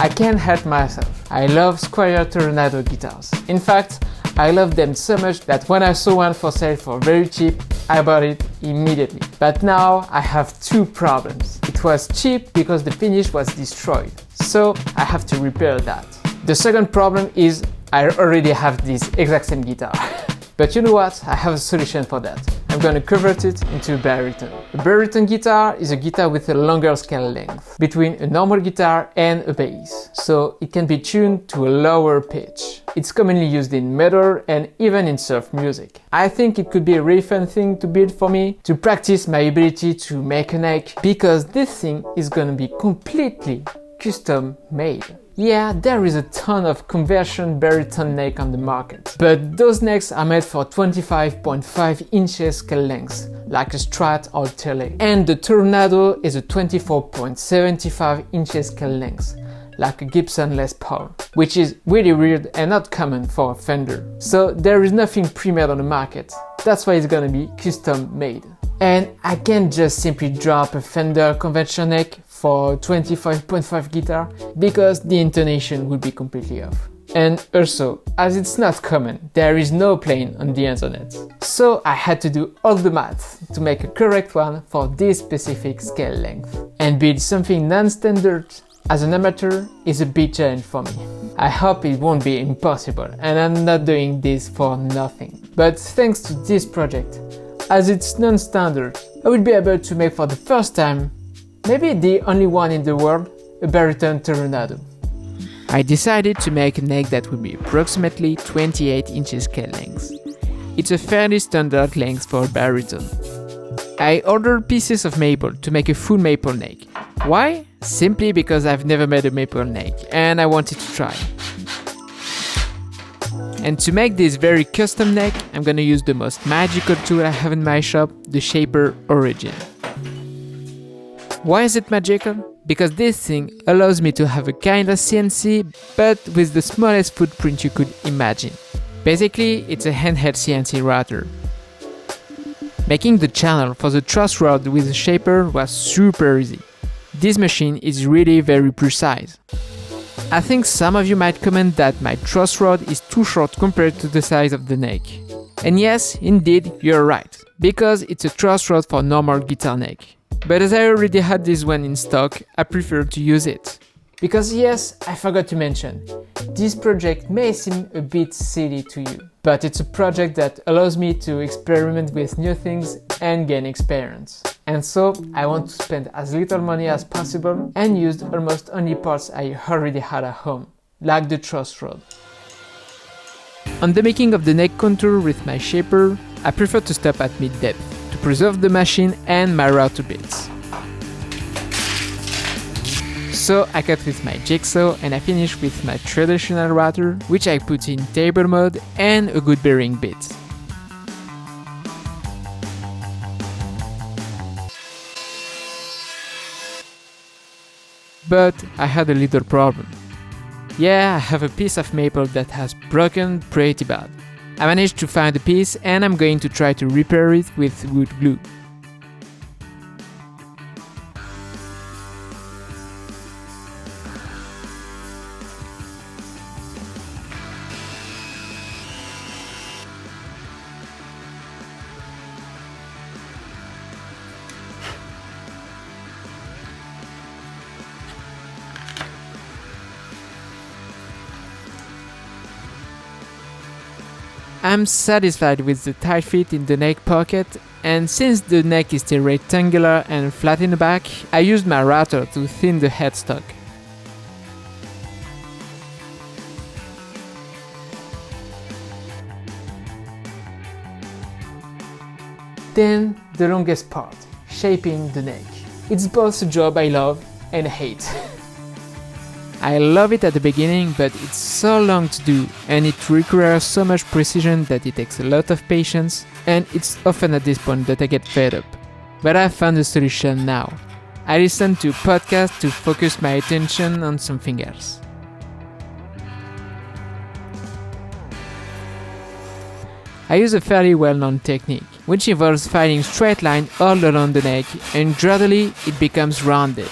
I can't help myself. I love Squier Tornado guitars. In fact, I love them so much that when I saw one for sale for very cheap, I bought it immediately. But now I have two problems. It was cheap because the finish was destroyed, so I have to repair that. The second problem is I already have this exact same guitar. But you know what? I have a solution for that. I'm gonna convert it into a baritone. A baritone guitar is a guitar with a longer scale length between a normal guitar and a bass, so it can be tuned to a lower pitch. It's commonly used in metal and even in surf music. I think it could be a really fun thing to build for me to practice my ability to make a neck, because this thing is gonna be completely custom made. Yeah, there is a ton of conversion baritone neck on the market, but those necks are made for 25.5 inches scale lengths, like a Strat or Tele, and the Tornado is a 24.75 inches scale length, like a Gibson Les Paul, which is really weird and not common for a Fender. So there is nothing pre-made on the market. That's why it's gonna be custom made. And I can't just simply drop a Fender conventional neck for 25.5 guitar, because the intonation would be completely off. And also, as it's not common, there is no plane on the internet. So I had to do all the math to make a correct one for this specific scale length. And build something non-standard as an amateur is a big challenge for me. I hope it won't be impossible, and I'm not doing this for nothing. But thanks to this project, as it's non-standard, I will be able to make for the first time, maybe the only one in the world, a baritone Tornado. I decided to make a neck that would be approximately 28 inches scale length. It's a fairly standard length for a baritone. I ordered pieces of maple to make a full maple neck. Why? Simply because I've never made a maple neck and I wanted to try. And to make this very custom neck, I'm gonna use the most magical tool I have in my shop, the Shaper Origin. Why is it magical? Because this thing allows me to have a kind of CNC, but with the smallest footprint you could imagine. Basically, it's a handheld CNC router. Making the channel for the truss rod with the Shaper was super easy. This machine is really very precise. I think some of you might comment that my truss rod is too short compared to the size of the neck. And yes, indeed, you're right, because it's a truss rod for normal guitar neck. But as I already had this one in stock, I prefer to use it. Because yes, I forgot to mention, this project may seem a bit silly to you, but it's a project that allows me to experiment with new things and gain experience. And so I want to spend as little money as possible and use almost only parts I already had at home, like the truss rod. On the making of the neck contour with my Shaper, I prefer to stop at mid-depth to preserve the machine and my router bits. So I cut with my jigsaw and I finish with my traditional router, which I put in table mode, and a good bearing bit. But I had a little problem. Yeah, I have a piece of maple that has broken pretty bad. I managed to find a piece and I'm going to try to repair it with wood glue. I'm satisfied with the tight fit in the neck pocket, and since the neck is still rectangular and flat in the back, I used my router to thin the headstock. Then the longest part, shaping the neck. It's both a job I love and hate. I love it at the beginning, but it's so long to do and it requires so much precision that it takes a lot of patience, and it's often at this point that I get fed up. But I found a solution now. I listen to podcasts to focus my attention on something else. I use a fairly well-known technique, which involves finding straight line all along the neck, and gradually it becomes rounded.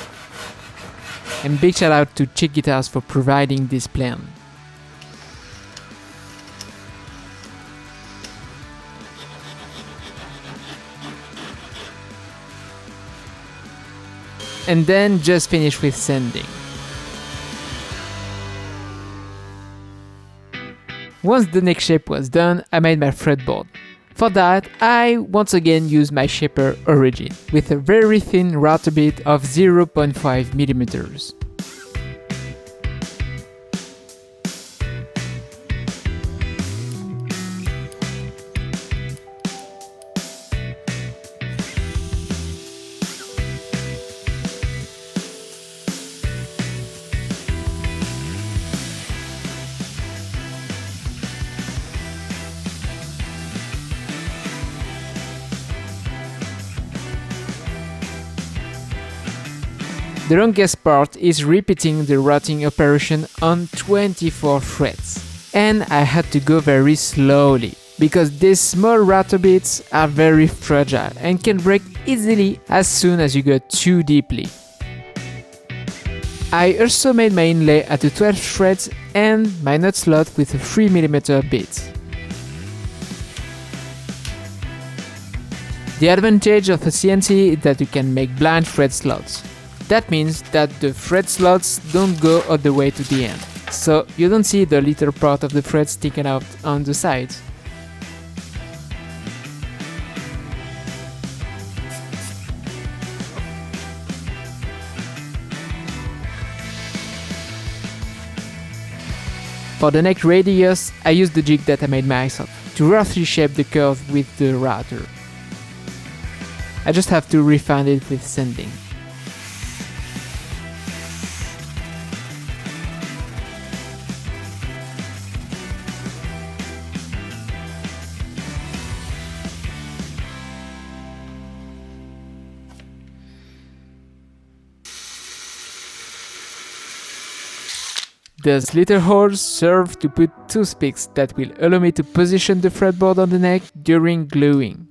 and big shout out to Chick Guitars for providing this plan. And then just finish with sanding. Once the neck shape was done, I made my fretboard. For that, I once again used my shaper Origin with a very thin router bit of 0.5mm. The longest part is repeating the routing operation on 24 frets. And I had to go very slowly, because these small router bits are very fragile and can break easily as soon as you go too deeply. I also made my inlay at the 12th fret and my nut slot with a 3mm bit. The advantage of a CNC is that you can make blind fret slots. That means that the fret slots don't go all the way to the end, so you don't see the little part of the fret sticking out on the sides. For the neck radius, I used the jig that I made myself to roughly shape the curve with the router. I just have to refine it with sanding. Those little holes serve to put toothpicks that will allow me to position the fretboard on the neck during gluing.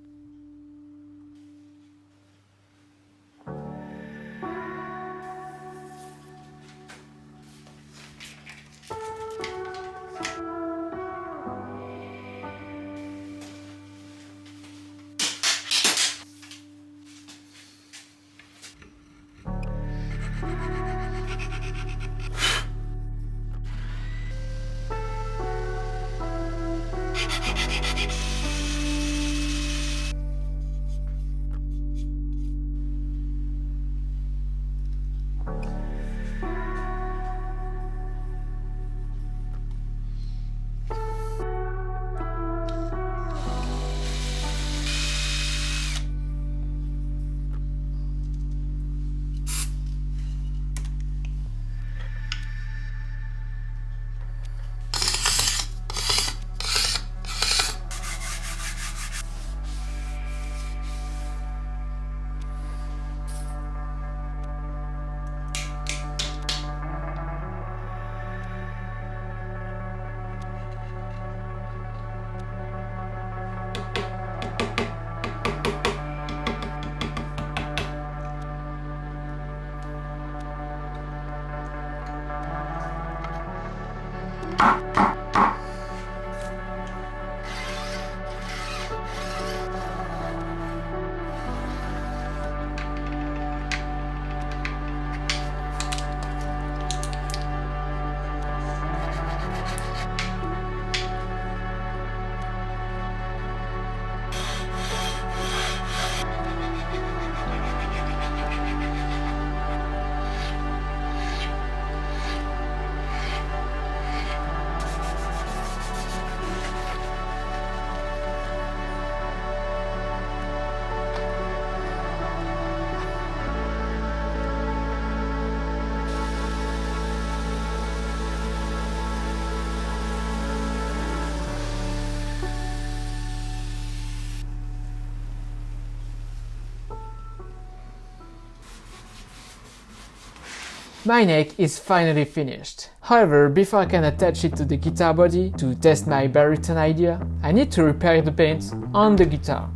My neck is finally finished. However, before I can attach it to the guitar body to test my baritone idea, I need to repair the paint on the guitar.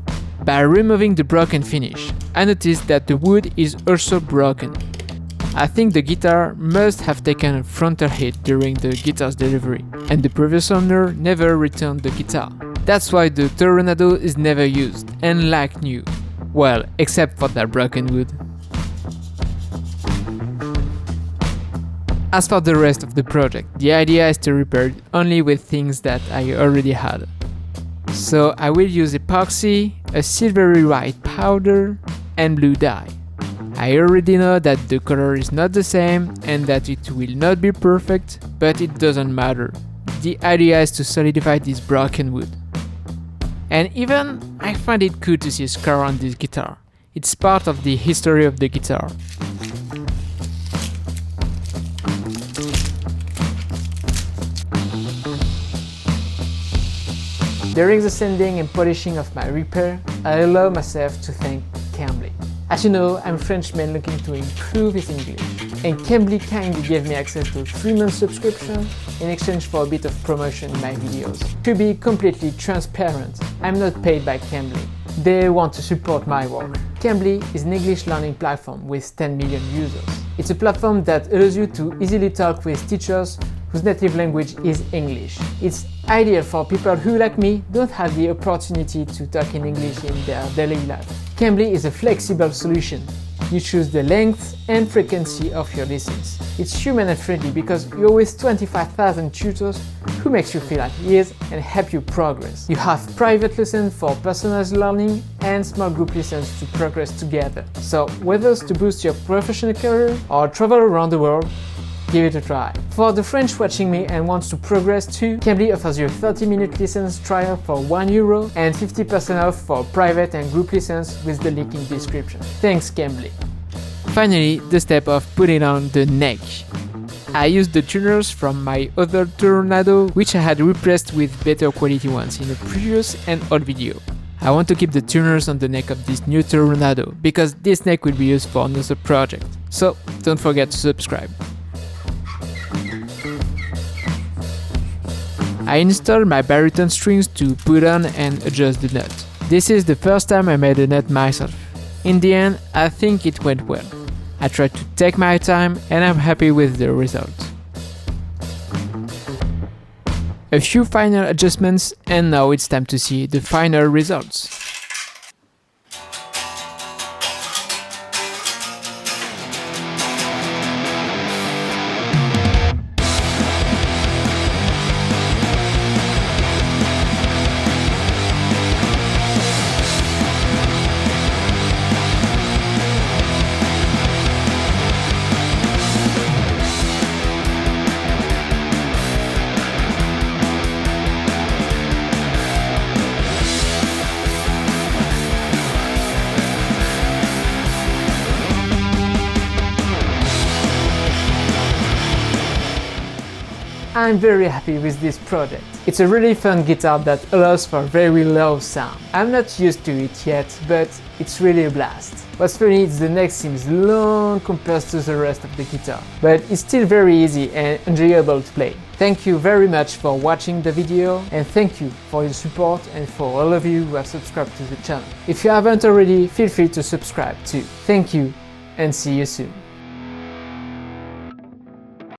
By removing the broken finish, I noticed that the wood is also broken. I think the guitar must have taken a frontal hit during the guitar's delivery, and the previous owner never returned the guitar. That's why the Tornado is never used, and like new. Well, except for that broken wood. As for the rest of the project, the idea is to repair it only with things that I already had. So I will use epoxy, a silvery white powder, and blue dye. I already know that the color is not the same and that it will not be perfect, but it doesn't matter. The idea is to solidify this broken wood. And even I find it cool to see a scar on this guitar. It's part of the history of the guitar. During the sanding and polishing of my repair, I allow myself to thank Cambly. As you know, I'm a Frenchman looking to improve his English, and Cambly kindly gave me access to a 3-month subscription in exchange for a bit of promotion in my videos. To be completely transparent, I'm not paid by Cambly. They want to support my work. Cambly is an English learning platform with 10 million users. It's a platform that allows you to easily talk with teachers whose native language is English. It's ideal for people who, like me, don't have the opportunity to talk in English in their daily life. Cambly is a flexible solution. You choose the length and frequency of your lessons. It's human and friendly because you're with 25,000 tutors who makes you feel at ease and help you progress. You have private lessons for personalized learning and small group lessons to progress together. So whether it's to boost your professional career or travel around the world, give it a try. For the French watching me and wants to progress too, Cambly offers you a 30-minute lessons trial for €1 and 50% off for private and group lessons with the link in description. Thanks Cambly. Finally, the step of putting on the neck. I used the tuners from my other Tornado, which I had replaced with better quality ones in a previous and old video. I want to keep the tuners on the neck of this new Tornado because this neck will be used for another project. So don't forget to subscribe. I installed my Baritone strings to put on and adjust the nut. This is the first time I made a nut myself. In the end, I think it went well. I tried to take my time and I'm happy with the result. A few final adjustments and now it's time to see the final results. I'm very happy with this project. It's a really fun guitar that allows for very low sound. I'm not used to it yet, but it's really a blast. What's funny is the neck seems long compared to the rest of the guitar, but it's still very easy and enjoyable to play. Thank you very much for watching the video and thank you for your support and for all of you who have subscribed to the channel. If you haven't already, feel free to subscribe too. Thank you and see you soon.